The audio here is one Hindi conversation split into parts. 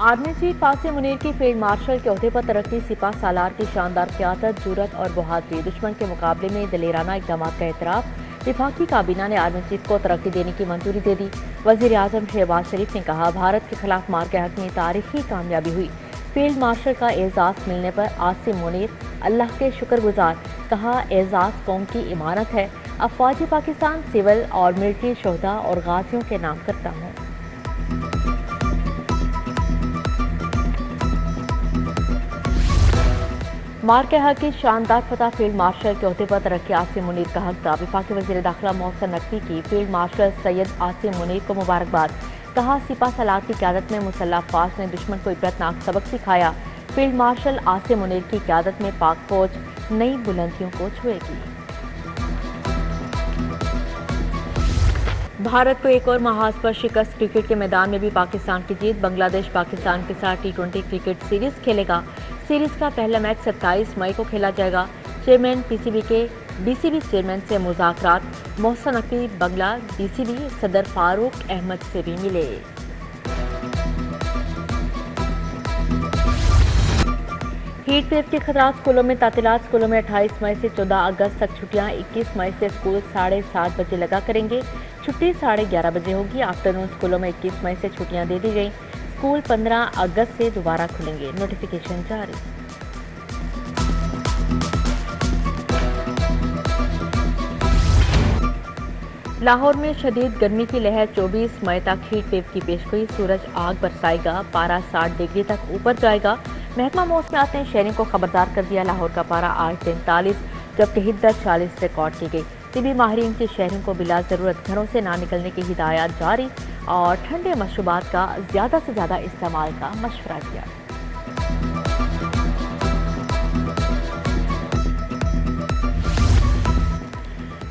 आर्मी चीफ आसिम मुनीर की फील्ड मार्शल के ओहदे पर तरक्की, सिपा सालार की शानदार क़यादत, जुर्रत और बहादुरी, दुश्मन के मुकाबले में दलेराना इक़दाम का एतराफ़। विफाकी काबीना ने आर्मी चीफ को तरक्की देने की मंजूरी दे दी। वज़ीर आज़म शहबाज शरीफ ने कहा, भारत के खिलाफ मार्के हक में तारीखी कामयाबी हुई। फील्ड मार्शल का एजाज़ मिलने पर आसिम मुनीर अल्लाह के शुक्रगुजार। कहा, एजाज़ कौम की इमानत है। अफवाज पाकिस्तान सिविल और मिलिट्री शोहदा और गाजियों के नाम करता हूँ। मार्के हक की शानदार फतह, फील्ड मार्शल के ओहदे पर तरक्की, आसिम मुनीर का हक था। विफाकी वज़ीर दाखिला मोहसिन नकवी की फील्ड मार्शल सैयद आसिम मुनीर को मुबारकबाद। कहा, सिपा सालार की क़यादत में मुसल्लह अफ़वाज ने दुश्मन को इबरतनाक सबक सिखाया। फील्ड मार्शल आसिम मुनीर की क़यादत में पाक फौज नई बुलंदियों को छुएगी। भारत को एक और महाज पर शिकस्त, क्रिकेट के मैदान में भी पाकिस्तान की जीत। बांग्लादेश पाकिस्तान के साथ T20 क्रिकेट सीरीज खेलेगा। सीरीज का पहला मैच 27 मई को खेला जाएगा। चेयरमैन PCB के BCB चेयरमैन से मुज़ाकरात, मोहसिन नकवी बंगला BCB सदर फारूक अहमद से भी मिले। हीट वेव के खतरा, स्कूलों में तातीलात। स्कूलों में 28 मई से 14 अगस्त तक छुट्टियां। 21 मई से स्कूल 7:30 बजे लगा करेंगे। छुट्टी 11:30 बजे होगी। आफ्टरनून स्कूलों में 21 मई से छुट्टियां दे दी गई। स्कूल 15 अगस्त से दोबारा खुलेंगे। नोटिफिकेशन जारी। लाहौर में शदीद गर्मी की लहर, 24 मई तक हीट वेव की पेशगोई। सूरज आग बरसाएगा, पारा 60 डिग्री तक ऊपर जाएगा। महकमा मौसमियात ने शहरों को खबरदार कर दिया। लाहौर का पारा आज 43 जबकि हिद्दत 40 रिकॉर्ड की गई। तिबी माहिरीन के शहरों को बिला ज़रूरत घरों से ना निकलने की हिदायत जारी और ठंडे मशरूबात का ज़्यादा से ज़्यादा इस्तेमाल का मशवरा दिया।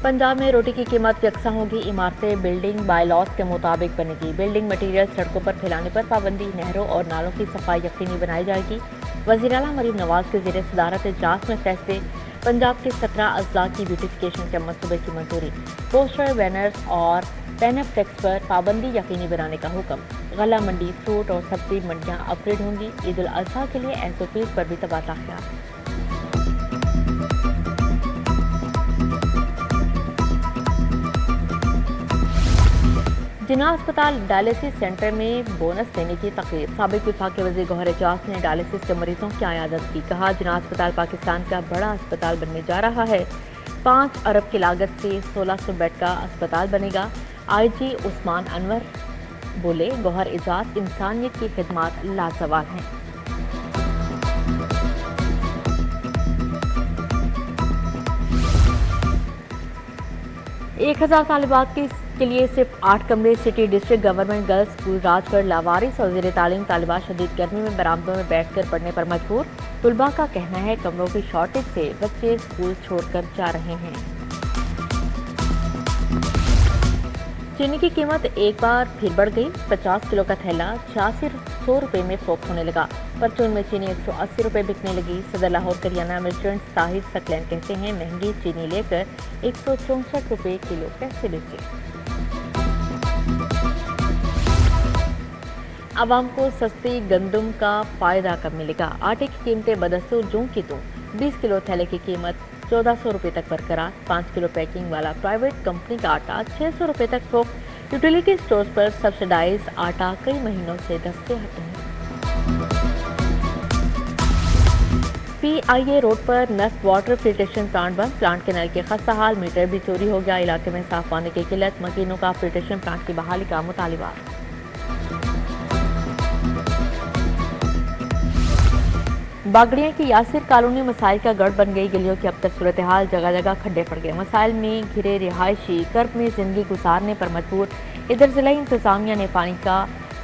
पंजाब में रोटी की कीमत यकसा होगी। इमारतें बिल्डिंग बायलॉज के मुताबिक बनेगी। बिल्डिंग मटीरियल सड़कों पर फैलाने पर पाबंदी, नहरों और नालों की सफाई यकीनी बनाई जाएगी। वज़ीर आला मरीम नवाज के ज़ेर सदारत इजलास में फैसले। पंजाब के 17 अजला की ब्यूटिफिकेशन के मनसूबे की मंजूरी। पोस्टर, बैनर्स और पेनफ्लेक्स पर पाबंदी यकीनी बनाने का हुक्म। गला मंडी, फ्रूट और सब्जी मंडियां अपग्रेड होंगी। ईद उल अजहा के लिए SOPs पर भी तबादला ख्याल। जिन्ना अस्पताल डायलिसिस सेंटर में बोनस देने की तकरीर। साबिक विफाकी वज़ीर गौहर एजाज ने डायलिसिस के मरीजों की आयादत की। कहा, जिन्ना अस्पताल पाकिस्तान का बड़ा अस्पताल बनने जा रहा है। 5 अरब की लागत से 1600 बेड का अस्पताल बनेगा। IG उस्मान अनवर बोले, गौहर एजाज इंसानियत की खिदमत लाजवाब हैं। एक 1000 तालिबात के लिए सिर्फ 8 कमरे। City district government girls school Rajgarh लावारिस और ज़ेर तालीम तालिबात शदीद गर्मी में बरामदों में बैठकर पढ़ने पर मजबूर। तुलबा का कहना है, कमरों की शॉर्टेज से बच्चे स्कूल छोड़कर जा रहे हैं। चीनी की कीमत एक बार फिर बढ़ गई। 50 किलो का थैला 8600 रुपये में फरोख्त होने लगा। परचून में चीनी 180 रुपये बिकने लगी। सदर लाहौर करियाना मर्चेंट ताहिर सकलैन कहते हैं, महंगी चीनी लेकर 164 रुपये किलो कैसे बेचे। आवाम को सस्ती गंदम का फ़ायदा कब मिलेगा। आटे की कीमतें बदस्तूर जूं की तो 20 किलो थैले की कीमत 1400 रुपये तक बरकरार। 5 किलो पैकिंग वाला प्राइवेट कंपनी का आटा 600 रुपये तक फरोख्त। यूटिलिटी स्टोर्स पर सब्सिडाइज आटा कई महीनों से दस्ते हटे हैं। PIA रोड पर नस्ट वाटर फिल्ट्रेशन प्लांट बंद। प्लांट के नल के खस्ता हाल, मीटर भी चोरी हो गया। इलाके में साफ पानी की किल्लत। मकीनों का फिल्ट्रेशन प्लांट की बहाली का मुतालिबा। बागड़िया की यासिर कॉलोनी मसाइल का गढ़ बन गई। गलियों की अब तक सूरत हाल, जगह जगह खड्डे पड़ गए। मसाइल में घिरे रिहायशी कर्ब में जिंदगी गुजारने पर मजबूर। इधर जिला इंतजामिया ने पानी का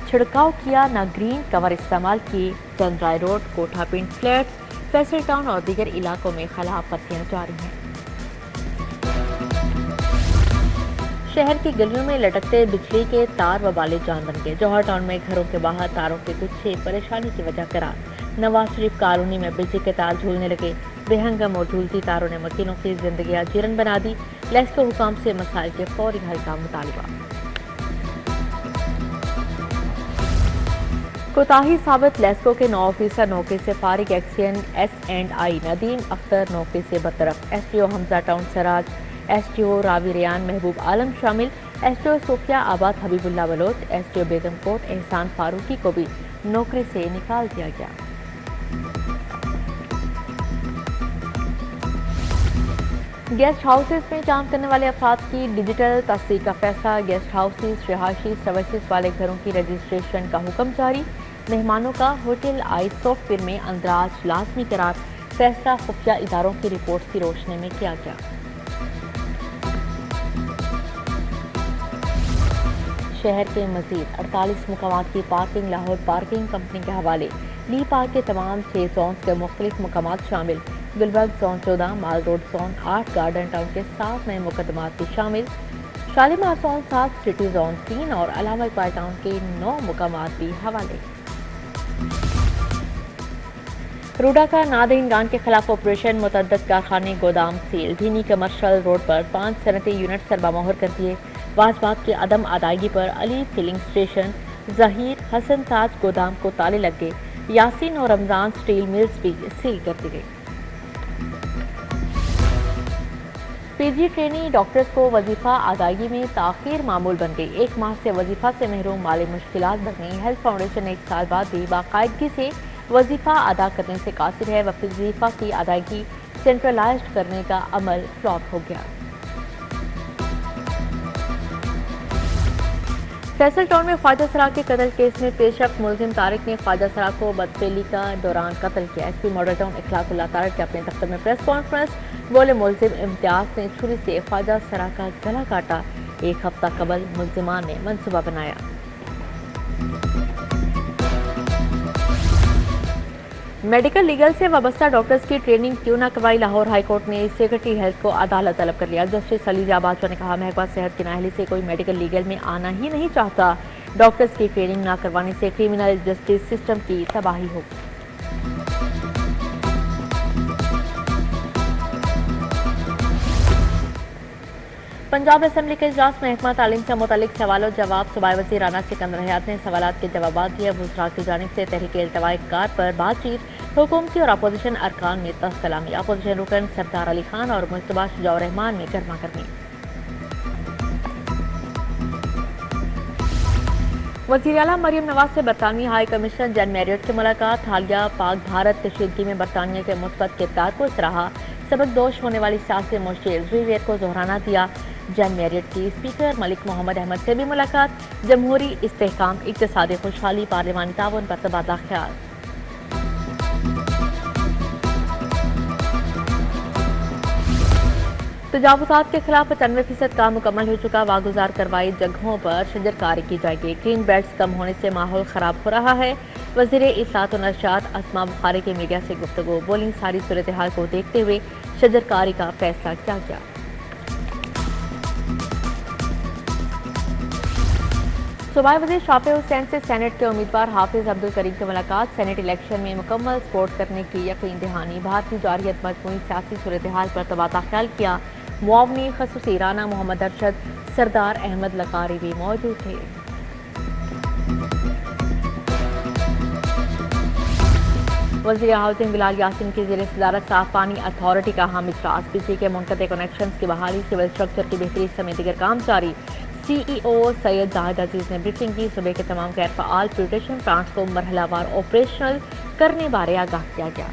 छिड़काव किया, न ग्रीन कवर इस्तेमाल किए। चंद्राय रोड, कोठा पिंड फ्लैट्स, फैसल टाउन और दीगर इलाकों में खिलाफ वर्जियां जारी हैं। शहर की गलियों में लटकते बिजली के तार वबाले जान बन गए। जौहर टाउन में घरों के बाहर तारों के गुच्छे परेशानी की वजह करार। नवाज शरीफ कॉलोनी में बिजली के तार झूलने लगे। बेहंगम और झूलती तारों ने मकीनों की जिंदगी जीरन बना दी। लैस के हुकाम से मसाइल के फौरी हल का मुतालबा। कोताही साबित लेस्को के 9 ऑफिसर नौकरी से फारिग। एक्सियन S&I नदीम अख्तर नौकरी से बरतरफ। STO Hamza town Siraj, STO Ravi Riyan Mehboob Alam शामिल। STO सोफिया आबाद हबीबुल्ला बलोच, STO बेगमकोट एहसान फारूकी को भी नौकरी से निकाल दिया गया। गेस्ट हाउसेस में काम करने वाले अफराद की डिजिटल तस्दीक का फैसला। गेस्ट हाउसेस रिहायशी सर्विसेज वाले घरों की रजिस्ट्रेशन का हुक्म जारी। मेहमानों का होटल आई सॉफ्टवेयर में अंदराज लाजमी करार। फैसला खुफिया इदारों की रिपोर्ट की रोशनी में किया गया। शहर के मजीद 48 मुकामात की पार्किंग लाहौर पार्किंग कंपनी के हवाले। ली पार्क के तमाम 6 जोन के मुख्तलिफ मुकामात शामिल। गुलबर्ग जोन 14, माल रोड जोन 8, गार्डन टाउन के 7 नए मुकदमात भी शामिल। शालीमार जोन 7, सिटी जोन 3 और अलामा इकबाल टाउन के 9 मुकामात भी हवाले। रूडा का नादीन गान के खिलाफ ऑपरेशन। मुतअद्दिद कारखाने गोदाम सील। धीनी कमर्शियल रोड पर 5 सनती यूनिट सरबामोहर कर दिए। वाजबात की अदम अदायगी पर अली फिलिंग स्टेशन, जहीर, हसन ताज गोदाम को ताले लग गए। यासीन और रमजान स्टील मिल्स भी सील कर दी गई। PG ट्रेनी डॉक्टर्स को वजीफा अदायगी में ताखीर मामूल बन गई। 1 माह से वजीफा से महरूम माली मुश्किलात बढ़ गई। हेल्थ फाउंडेशन 1 साल बाद भी बाकायदगी से वजीफा अदा करने से कासिर है। वजीफा की अदायगी सेंट्रलाइज्ड करने का अमल फ्लॉप हो गया। फैसल टाउन में ख्वाजा सरा के कत्ल केस में पेशरफ मुलजिम तारिक ने ख्वाजा सरा को बदफेली का दौरान कत्ल किया। SP मॉडल टाउन इखलाकुल्लाह तारिक के अपने दफ्तर में प्रेस कॉन्फ्रेंस। बोले मुलजिम इम्तियाज ने छुरी से ख्वाजा सरा का गला काटा। 1 हफ्ता कबल मुलजिमान ने मंसूबा बनाया। मेडिकल लीगल से वाबस्ता डॉक्टर्स की ट्रेनिंग क्यों न करवाई। लाहौर हाईकोर्ट ने सेक्रेटरी हेल्थ को अदालत तलब कर लिया। जस्टिस सलीजा बादशाह ने कहा, महकमा सेहत की नाअहली से कोई मेडिकल लीगल में आना ही नहीं चाहता। डॉक्टर्स की ट्रेनिंग न करवाने से क्रिमिनल जस्टिस सिस्टम की तबाही होगी। पंजाब असम्बली के इजलास में महकमा तालीम से मुतालिक सवालों जवाब। सूबाई वज़ीर राना सिकंदर हयात ने सवालात के जवाब दिए। वज़रा की जानिब से तहरीक इल्तवाई कार पर बातचीत। हुकूमती और अपोजिशन अरकान में तस्कलामी। अपोजिशन रुकन सरदार अली खान और मुस्तबा शुजाउर रहमान में गर्मा गर्मी। वज़ीर आला मरियम नवाज से बरतानवी हाई कमिश्नर जॉन मैरियट की मुलाकात। हालिया पाक भारत कशीदगी में बरतानिया के मुस्बत किरदार को सराहा। सबक दोष होने वाली सियासी मुश्किल रिवेयर को दोहराना दिया। जॉन मैरियट की स्पीकर मलिक मोहम्मद अहमद से भी मुलाकात। जमहूरी इस्तेहकाम, इक्तिसादी खुशहाली, पार्लिमानी ताउन पर तबादला ख्याल। तजावुज़ात के खिलाफ 95% काम मुकम्मल हो चुका। वागुजार करवाई जगहों पर शजरकारी की जाएगी। ग्रीन बेल्ट्स कम होने से माहौल खराब हो रहा है। वज़ीर इत्तलात और नशरियात अस्मा बुखारी के मीडिया से गुफ्तगू। बोली, सारी सूरत हाल को देखते हुए शजरकारी का फैसला किया गया। सूबाई वज़ीर शाफी हुसैन से सेनेट के उम्मीदवार हाफिज अब्दुल करीम की मुलाकात। सेनेट इलेक्शन में मुकम्मल सपोर्ट करने की यकीन दहानी। भारतीय जारियत मजमूई सियासी सूरत हाल पर तबादला ख्याल किया। मुआवनी खसूसी राना मोहम्मद अरशद, सरदार अहमद लकारी भी मौजूद थे। वज़ीर हाउसिंग बिलाल यासीन की ज़ेर सदारत साफ पानी अथॉरिटी का अहम इजलास। बिजली के मुनक़ते कनेक्शन की बहाली, सिविल स्ट्रक्चर की बेहतरी समेत दीगर काम जारी। CEO सैयद जाहिद अजीज ने ब्रीफिंग की। सूबे के तमाम गैर फ़ाल प्यूटेशन प्लांट्स को मरहलावार ऑपरेशनल करने बारे आगाह किया गया।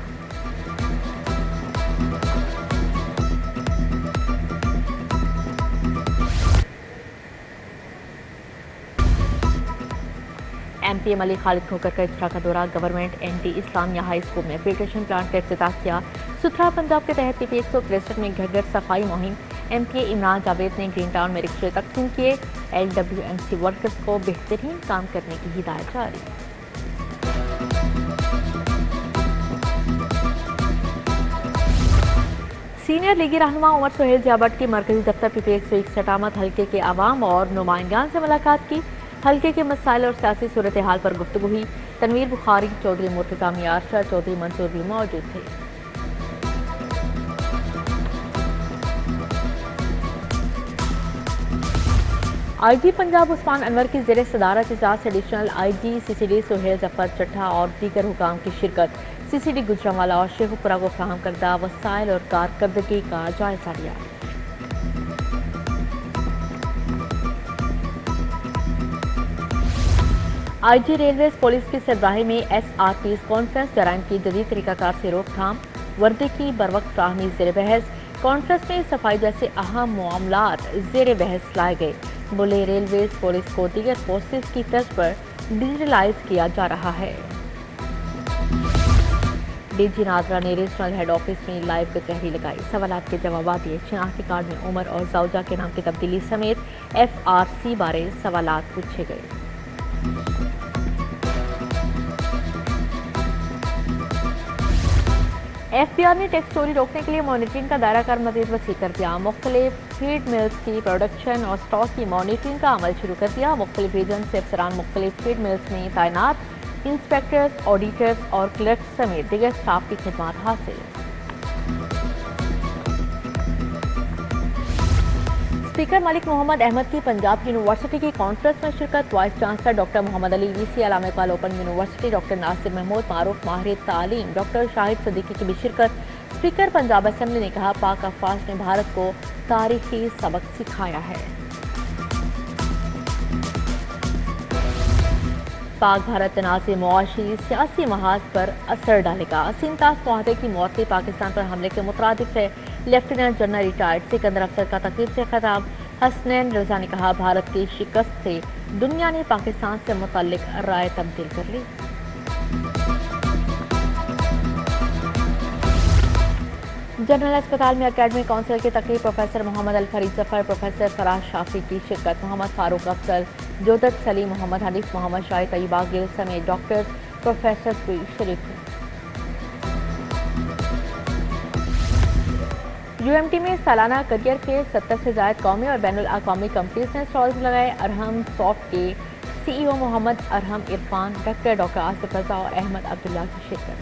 MP अली खालिद खोकर का इजरा का दौरा। Government anti Islamia high school में फिल्ट्रेशन प्लांट का इफ्तिताह किया। सुथरा पंजाब के तहत PP 163 में घर घर सफाई मुहिम। MPA इमरान जावेद ने ग्रीन टाउन में रिक्शे तकसीम किए। LWMC वर्कर्स को बेहतरीन काम करने की हिदायत जारी। सीनियर लीगी रहनुमा उमर सुहेल जियाबट की मरकजी दफ्तर PP 161 हल्के के आवाम और नुमाइंदान से मुलाकात की। हल्के के मसाइल और सियासी सूरत हाल पर गुफ्तगू हुई। तनवीर बुखारी, चौधरी मुर्तज़ा मियार शाह, चौधरी मंसूर भी मौजूद थे। आईजी पंजाब उस्मान अनवर की ज़ेर सदारत इजलास additional IG CCD Sohail Zafar Chattha और दीगर हुकाम की शिरकत सीसीडी गुजरांवाला और शेखुपुरा को फराहम करदा वसाइल और कारकर्दगी का जायजा लिया। आईजी रेलवे पुलिस की सरबराही में SRP कॉन्फ्रेंस जराइम की जदीद तरीकाकार से रोकथाम, वर्दी की बरवक्त फ्राहमी ज़ेर बहस, कॉन्फ्रेंस में सफाई जैसे अहम मामलात ज़ेर बहस लाए गए। बोले रेलवे पुलिस को दीगर फोर्सेस की तर्ज पर डिजिटलाइज किया जा रहा है। डीजी नादरा ने रीजनल हेड ऑफिस में लाइव कचहरी लगाई, सवालात के जवाब दिए। शनाख्ती कार्ड में उमर और जौजा के नाम की तब्दीली समेत FRC बारे सवालात पूछे गए। FBR ने टैक्स चोरी रोकने के लिए मॉनिटरिंग का दायरा कार मजीद वसी कर दिया। मुख्तलिफ फीड मिल्स की प्रोडक्शन और स्टॉक की मॉनिटरिंग का अमल शुरू कर दिया। मुख्तलिफ रीजन से अफसरान मुख्तलिफ फीड मिल्स में तैनात इंस्पेक्टर्स, ऑडिटर्स और क्लर्क्स समेत दीगर स्टाफ की खिदमत हासिल। स्पीकर मलिक मोहम्मद अहमद की पंजाब यूनिवर्सिटी की कॉन्फ्रेंस में शिरकत। Vice chancellor doctor Mohammad Ali VC Allama Iqbal open university doctor Nasir Mahmood Maroof माहिर तालीम डॉक्टर शाहिद सदीकी की भी शिरकत। स्पीकर पंजाब असेंबली ने कहा पाक अफवाज ने भारत को तारीखी सबक सिखाया है। पाक भारत तनाज़े मुआशी सियासी महाज पर असर डालेगा। सिंतास मुआहदे की मौत पाकिस्तान पर हमले के मुतरादिफ है। लेफ्टिनेंट जनरल रिटायर्ड सिकंदर अफसर का तकरीब से खिताब। हसनैन रजा ने कहा भारत की शिकस्त से दुनिया ने पाकिस्तान से मुतल्लिक राय तब्दील कर ली। जनरल अस्पताल में अकेडमिक काउंसिल की तकरीब। प्रोफेसर मोहम्मद अल फरीद जफर, प्रोफेसर फराज शाफी की शिरकत। मोहम्मद फारूक अफजल, जोदत सलीम, मोहम्मद हनीफ, मोहम्मद शाहिद तैयबा गिल समेत डॉक्टर्स, प्रोफेसर भी शरीक हुए। UMT में सालाना करियर के 70 से ज्यादा कौमी और बैनुल अक़वामी कंपनीज ने स्टॉल्स लगाए। अरहम सॉफ्ट के CEO मोहम्मद अरहम इरफान, डॉक्टर आसिफ रजा और अहमद अब्दुल्ला की शिरकत।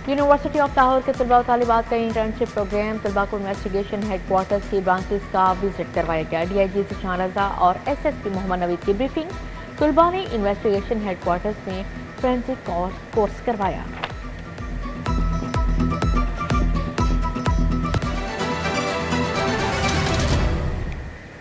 यूनिवर्सिटी ऑफ लाहौर के तलबा और तालिबात का इंटर्नशिप प्रोग्राम। तलबा को इन्वेस्टिगेशन हेडक्वार्टर्स की ब्रांचेस का विजिट करवाया गया। DIG सुशान रजा और SSP मोहम्मद नवीद की ब्रीफिंग। तलबा ने इन्वेस्टिगेशन हेडक्वार्टर्स में फोरेंसिक कोर्स करवाया।